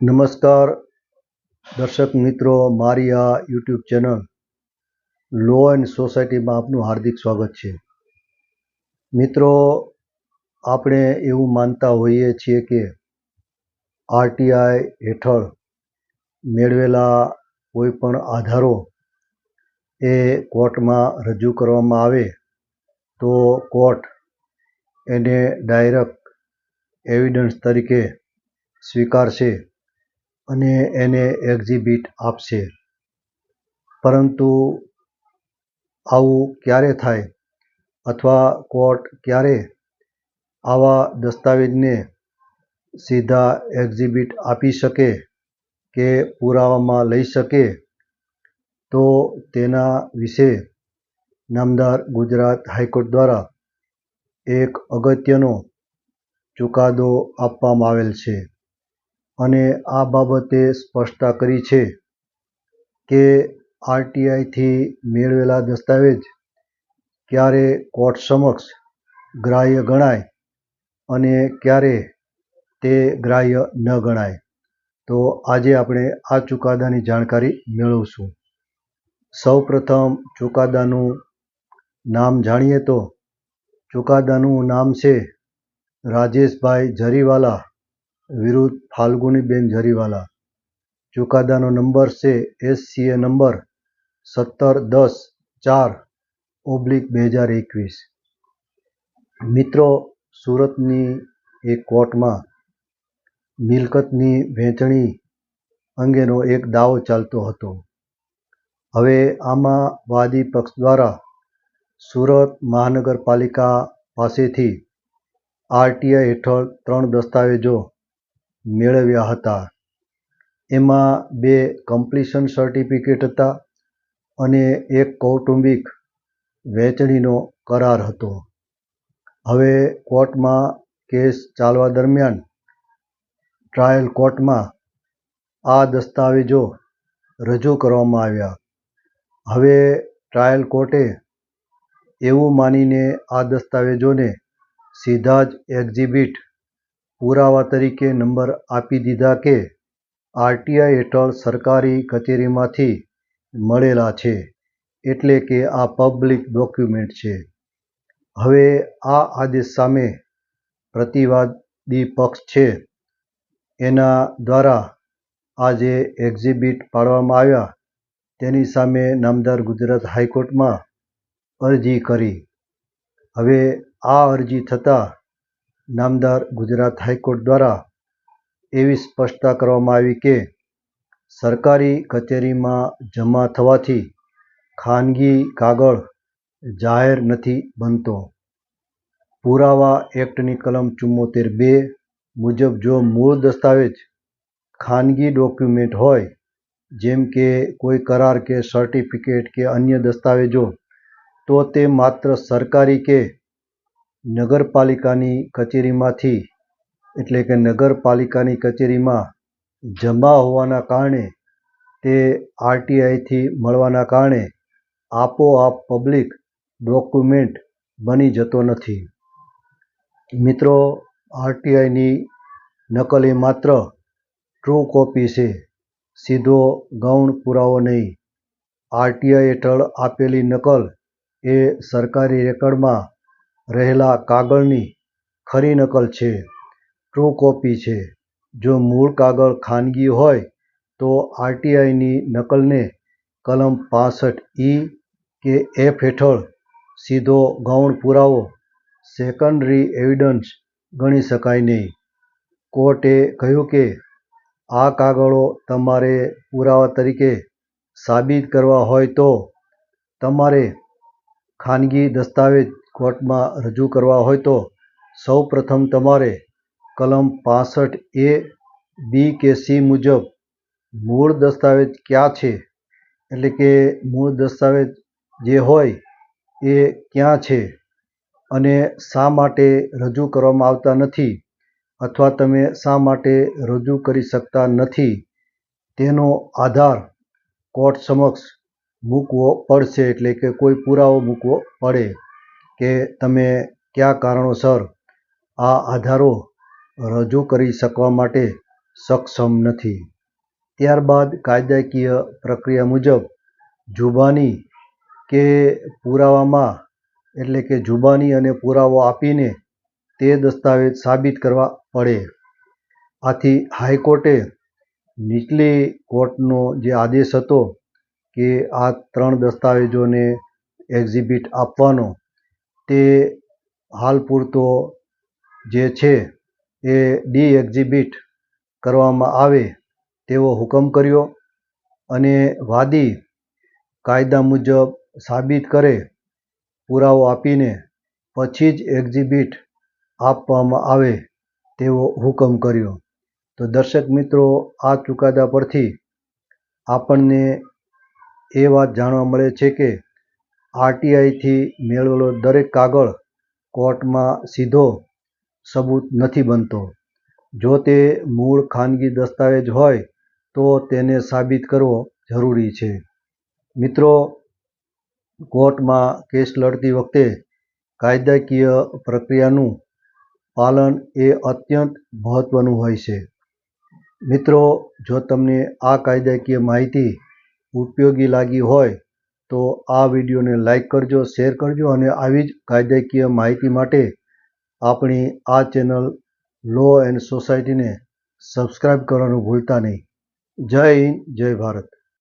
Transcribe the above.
નમસ્કાર દર્શક મિત્રો, મારી આ યુટ્યુબ ચેનલ લો એન્ડ સોસાયટીમાં આપનું હાર્દિક સ્વાગત છે. મિત્રો, આપણે એવું માનતા હોઈએ છીએ કે આરટીઆઈ હેઠળ મેળવેલા કોઈ પણ આધારો એ કોર્ટમાં રજૂ કરવામાં આવે તો કોર્ટ એને ડાયરેક્ટ એવિડન્સ તરીકે સ્વીકારશે અને એને એક્ઝિબિટ આપશે. પરંતુ આવું ક્યારે થાય અથવા કોર્ટ ક્યારે આવા દસ્તાવેજને સીધા એક્ઝિબિટ આપી શકે કે પુરાવામાં લઈ શકે, તો તેના વિશે નામદાર ગુજરાત હાઈકોર્ટ દ્વારા એક અગત્યનો ચુકાદો આપવામાં આવેલ છે અને આ બાબતે સ્પષ્ટતા કરી છે કે આરટીઆઈથી મેળવેલા દસ્તાવેજ ક્યારે કોર્ટ સમક્ષ ગ્રાહ્ય ગણાય અને ક્યારે તે ગ્રાહ્ય ન ગણાય. તો આજે આપણે આ ચુકાદાની જાણકારી મેળવશું. સૌપ્રથમ ચુકાદાનું નામ જાણીએ તો ચુકાદાનું નામ છે રાજેશભાઈ જરીવાલા વિરુદ્ધ ફાલ્ગુનીબેન જરીવાલા. ચુકાદાનો નંબર છે SCA નંબર 17-10-4/2021. મિત્રો, સુરતની એક કોર્ટમાં મિલકતની વહેંચણી અંગેનો એક દાવો ચાલતો હતો. હવે આમાં વાદી પક્ષ દ્વારા સુરત મહાનગરપાલિકા પાસેથી આરટીઆઈ હેઠળ 3 દસ્તાવેજો મેળવ્યા હતા. એમાં 2 કમ્પ્લીશન સર્ટિફિકેટ હતા અને એક કૌટુંબિક વહેંચણીનો કરાર હતો. હવે કોર્ટમાં કેસ ચાલવા દરમિયાન ટ્રાયલ કોર્ટમાં આ દસ્તાવેજો રજૂ કરવામાં આવ્યા. હવે ટ્રાયલ કોર્ટે એવું માનીને આ દસ્તાવેજોને સીધા જ એક્ઝિબિટ પુરાવા તરીકે નંબર આપી દીધા કે આરટીઆઈ હેઠળ સરકારી કચેરીમાંથી મળેલા છે, એટલે કે આ પબ્લિક ડોક્યુમેન્ટ છે. હવે આ આદેશ સામે પ્રતિવાદી પક્ષ છે એના દ્વારા આ જે એક્ઝિબિટ પાડવામાં આવ્યા તેની સામે નામદાર ગુજરાત હાઈકોર્ટમાં અરજી કરી. હવે આ અરજી થતાં નામદાર ગુજરાત હાઈકોર્ટ દ્વારા એવી સ્પષ્ટતા કરવામાં આવી કે સરકારી કચેરીમાં જમા થવાથી ખાનગી કાગળ જાહેર નથી બનતો. પુરાવા એક્ટની કલમ 74(2) મુજબ જો મૂળ દસ્તાવેજ ખાનગી ડોક્યુમેન્ટ હોય, જેમ કે કોઈ કરાર કે સર્ટિફિકેટ કે અન્ય દસ્તાવેજો, તો તે માત્ર સરકારી કે નગરપાલિકાની કચેરીમાંથી એટલે કે નગરપાલિકાની કચેરીમાં જમા હોવાના કારણે તે આરટીઆઈથી મળવાના કારણે આપોઆપ પબ્લિક ડોક્યુમેન્ટ બની જતો નથી. મિત્રો, આરટીઆઈની નકલ એ માત્ર ટ્રુ કોપી છે, સીધો ગૌણ પુરાવો નહીં. આરટીઆઈ હેઠળ આપેલી નકલ એ સરકારી રેકર્ડમાં રહેલા કાગળની ખરી નકલ છે, ટ્રુ કોપી છે. જો મૂળ કાગળ ખાનગી હોય તો આરટીઆઈની નકલને કલમ 65(E) કે F હેઠળ સીધો ગૌણ પુરાવો સેકન્ડરી એવિડન્સ ગણી શકાય નહીં. કોર્ટે કહ્યું કે આ કાગળો તમારે પુરાવા તરીકે સાબિત કરવા હોય તો તમારે ખાનગી દસ્તાવેજ કોર્ટમાં રજૂ કરવા હોય તો સૌપ્રથમ તમારે કલમ 65(A), B કે C મુજબ મૂળ દસ્તાવેજ ક્યાં છે, એટલે કે મૂળ દસ્તાવેજ જે હોય એ ક્યાં છે અને શા માટે રજૂ કરવામાં આવતા નથી અથવા તમે શા માટે રજૂ કરી શકતા નથી, તેનો આધાર કોર્ટ સમક્ષ મૂકવો પડશે. એટલે કે કોઈ પુરાવો મૂકવો પડે કે તમે કયા કારણોસર આ આધારો રજૂ કરી શકવા માટે સક્ષમ નથી. ત્યારબાદ કાયદાકીય પ્રક્રિયા મુજબ જુબાની કે પુરાવામાં એટલે કે જુબાની અને પુરાવો આપીને તે દસ્તાવેજ સાબિત કરવા પડે. આથી હાઈકોર્ટે નીચલી કોર્ટનો જે આદેશ હતો કે આ 3 દસ્તાવેજોને એક્ઝિબિટ આપવાનો તે હાલ પૂરતો જે છે એ ડી-એક્ઝિબિટ કરવામાં આવે તેવો હુકમ કર્યો અને વાદી કાયદા મુજબ સાબિત કરે પુરાવો આપીને પછી જ એક્ઝિબિટ આપવામાં આવે તેવો હુકમ કર્યો. તો દર્શક મિત્રો, આ ચુકાદા પરથી આપણને એ વાત જાણવા મળે છે કે આરટીઆઈથી મેળવેલો દરેક કાગળ કોર્ટમાં સીધો સબૂત નથી બનતો. જો તે મૂળ ખાનગી દસ્તાવેજ હોય તો તેને સાબિત કરવો જરૂરી છે. મિત્રો, કોર્ટમાં કેસ લડતી વખતે કાયદાકીય પ્રક્રિયાનું પાલન એ અત્યંત મહત્વનું હોય છે. મિત્રો, જો તમને આ કાયદાકીય માહિતી ઉપયોગી લાગી હોય તો આ વિડીયોને લાઈક કરજો, શેર કરજો અને આવી જ કાયદાકીય માહિતી માટે આપણી આ ચેનલ લો એન્ડ સોસાયટીને સબસ્ક્રાઈબ કરવાનું ભૂલતા નહીં. જય હિન્દ, જય ભારત.